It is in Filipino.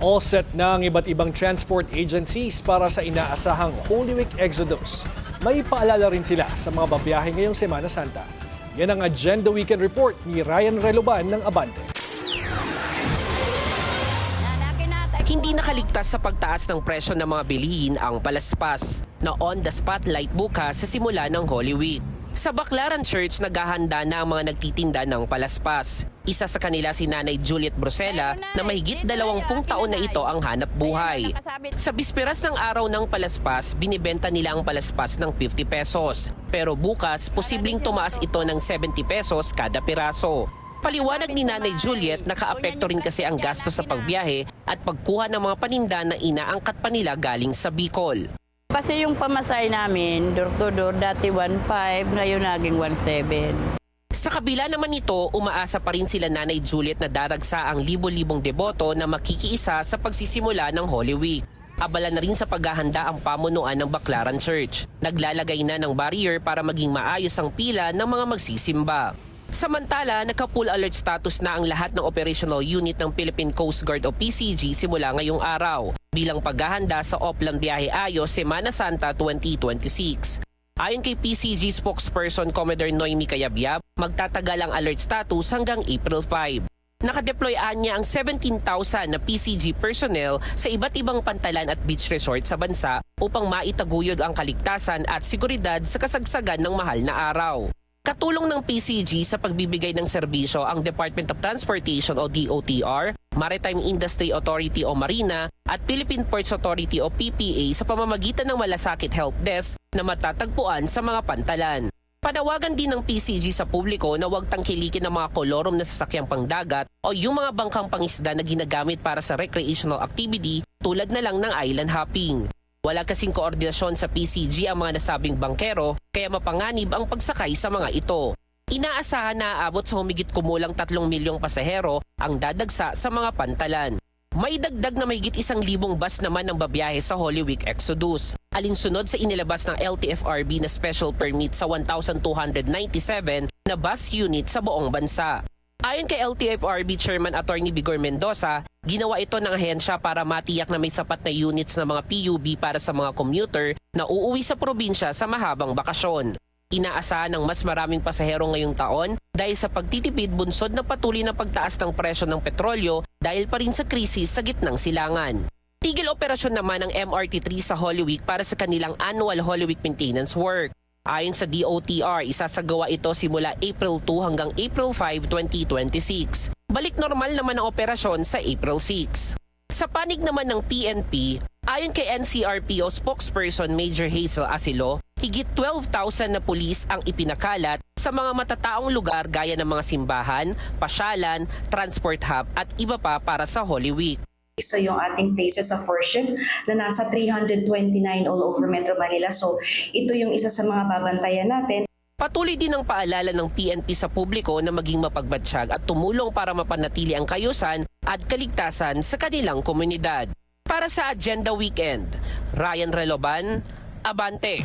All set na ang iba't ibang transport agencies para sa inaasahang Holy Week Exodus. May paalala rin sila sa mga babiyahe ngayong Semana Santa. Yan ang Agenda Weekend Report ni Ryan Reloban ng Abante. Hindi nakaligtas sa pagtaas ng presyo ng mga bilihin ang palaspas na on the spotlight bukas sa simula ng Holy Week. Sa Baclaran Church, naghahanda na ang mga nagtitinda ng palaspas. Isa sa kanila si Nanay Juliet Brusela na mahigit 20 taon na ito ang hanap buhay. Sa bisperas ng araw ng palaspas, binibenta nila ang palaspas ng 50 pesos. Pero bukas, posibleng tumaas ito ng 70 pesos kada piraso. Paliwanag ni Nanay Juliet, nakaapekto rin kasi ang gasto sa pagbiyahe at pagkuha ng mga paninda na inaangkat pa nila galing sa Bicol. Kasi yung pamasahe namin, door to door, dati 1.5, ngayon naging 1.7. Sa kabila naman nito, umaasa pa rin sila Nanay Juliet na daragsa ang libo-libong deboto na makikiisa sa pagsisimula ng Holy Week. Abala na rin sa paghahanda ang pamunuan ng Baclaran Church. Naglalagay na ng barrier para maging maayos ang pila ng mga magsisimba. Samantala, naka-full alert status na ang lahat ng operational unit ng Philippine Coast Guard o PCG simula ngayong araw bilang paghahanda sa Oplan Biyahe Ayo Semana Santa 2026. Ayon kay PCG spokesperson Commodore Noemi Cayabyab, magtatagal ang alert status hanggang April 5. Nakadeploy niya ang 17,000 na PCG personnel sa iba't ibang pantalan at beach resort sa bansa upang maitaguyod ang kaligtasan at seguridad sa kasagsagan ng mahal na araw. Katulong ng PCG sa pagbibigay ng serbisyo ang Department of Transportation o DOTR, Maritime Industry Authority o Marina at Philippine Ports Authority o PPA sa pamamagitan ng malasakit help desk na matatagpuan sa mga pantalan. Panawagan din ng PCG sa publiko na huwag tangkilikin ng mga kolorom na sasakyang pangdagat o yung mga bangkang pangisda na ginagamit para sa recreational activity tulad na lang ng island hopping. Wala kasing koordinasyon sa PCG ang mga nasabing bangkero kaya mapanganib ang pagsakay sa mga ito. Inaasahan na aabot sa humigit kumulang 3 milyong pasahero ang dadagsa sa mga pantalan. May dagdag na mahigit 1,000 bus naman ang babiyahe sa Holy Week Exodus. Alinsunod sa inilabas ng LTFRB na special permit sa 1,297 na bus unit sa buong bansa. Ayon kay LTFRB Chairman Attorney Vigor Mendoza, ginawa ito ng ahensya para matiyak na may sapat na units ng mga PUB para sa mga commuter na uuwi sa probinsya sa mahabang bakasyon. Inaasahan ng mas maraming pasahero ngayong taon dahil sa pagtitipid bunsod na patuloy na pagtaas ng presyo ng petrolyo dahil pa rin sa krisis sa gitnang silangan. Tigil operasyon naman ang MRT3 sa Holy Week para sa kanilang annual Holy Week maintenance work. Ayon sa DOTR, isasagawa ito simula April 2 hanggang April 5, 2026. Balik normal naman ang operasyon sa April 6. Sa panig naman ng PNP, ayon kay NCRPO spokesperson Major Hazel Asilo, higit 12,000 na pulis ang ipinakalat sa mga matataong lugar gaya ng mga simbahan, pasyalan, transport hub at iba pa para sa Holy Week. So yung ating places of worship na nasa 329 all over Metro Manila. So ito yung isa sa mga babantayan natin. Patuloy din ang paalala ng PNP sa publiko na maging mapagbatsyag at tumulong para mapanatili ang kayusan at kaligtasan sa kanilang komunidad. Para sa Agenda Weekend, Ryan Reloban, Abante.